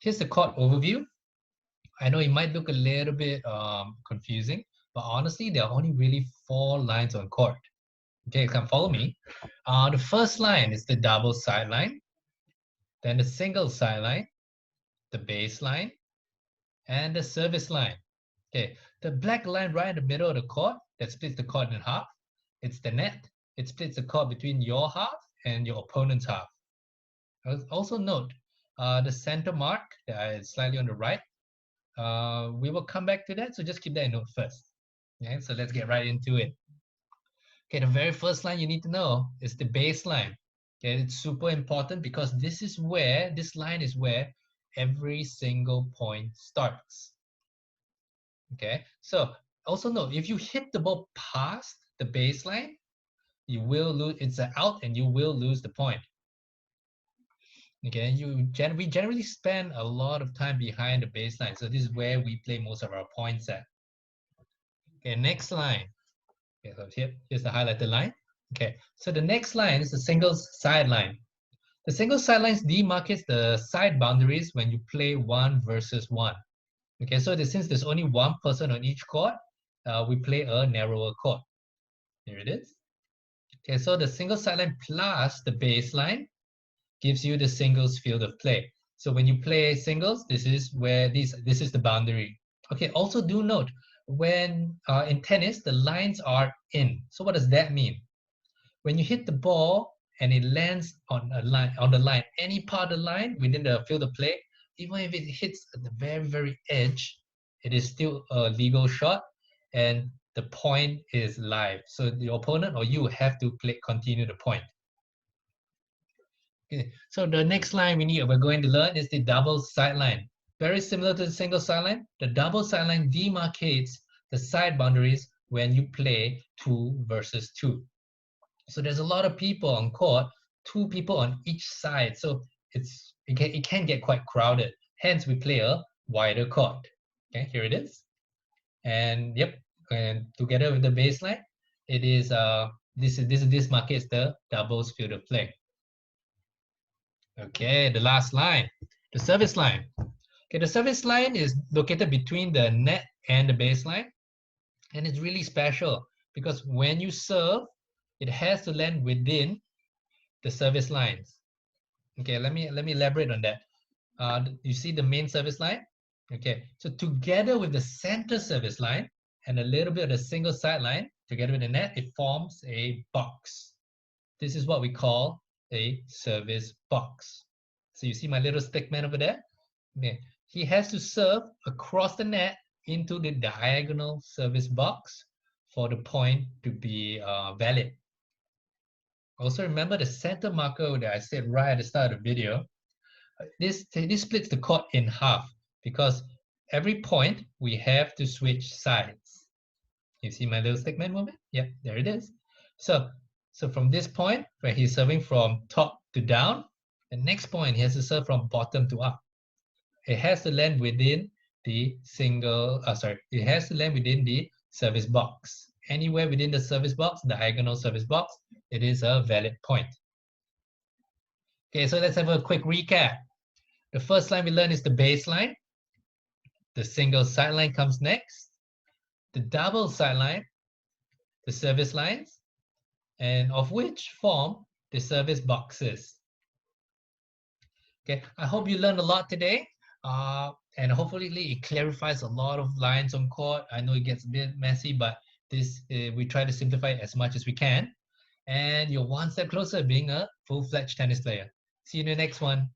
Here's the court overview. I know it might look a little bit confusing, but honestly, there are only really 4 lines on court. Okay, you can follow me. The first line is the double sideline, then the single sideline, the baseline, and the service line. Okay, the black line right in the middle of the court that splits the court in half, it's the net. It splits the court between your half and your opponent's half. Also note the center mark that is slightly on the right. We will come back to that, so just keep that in note first. Okay, so let's get right into it. Okay, the very first line you need to know is the baseline. Okay, it's super important because this line is where every single point starts. Okay, so also note, if you hit the ball past the baseline, you will lose, it's an out and you will lose the point. Okay, we generally spend a lot of time behind the baseline, so this is where we play most of our points at. Okay, next line. Okay, so here's the highlighted line. Okay, so the next line is the singles sideline. The single sidelines demarcates the side boundaries when you play 1 versus 1. Okay, so since there's only one person on each court, we play a narrower court. Here it is. Okay, so the single sideline plus the baseline gives you the singles field of play. So when you play singles, this is where this is the boundary. Okay, also do note, when in tennis, the lines are in. So what does that mean? When you hit the ball and it lands on the line, any part of the line within the field of play, even if it hits at the very, very edge, it is still a legal shot and the point is live. So the opponent or you have to continue the point. Okay. So the next line we're going to learn is the double sideline. Very similar to the single sideline, the double sideline demarcates the side boundaries when you play 2 versus 2. So there's a lot of people on court, 2 people on each side. So it can get quite crowded. Hence, we play a wider court. Okay, here it is. And yep, and together with the baseline, it is this markets the doubles field of play. Okay, the last line, the service line. Okay, the service line is located between the net and the baseline, and it's really special because when you serve, it has to land within the service lines. Okay, let me elaborate on that. You see the main service line? Okay, so together with the center service line and a little bit of the single side line, together with the net, it forms a box. This is what we call a service box. So you see my little stick man over there? Okay. He has to serve across the net into the diagonal service box for the point to be valid. Also remember the center marker that I said right at the start of the video. This splits the court in half because every point we have to switch sides. You see my little stick man movement? Yep, there it is. So from this point, where he's serving from top to down, the next point he has to serve from bottom to up. It has to land within the it has to land within the service box. Anywhere within the service box, diagonal service box, it is a valid point. Okay, so let's have a quick recap. The first line we learned is the baseline. The single sideline comes next. The double sideline, the service lines, and of which form the service boxes. Okay, I hope you learned a lot today, and hopefully it clarifies a lot of lines on court. I know it gets a bit messy, but we try to simplify it as much as we can, and you're one step closer to being a full-fledged tennis player. See you in the next one.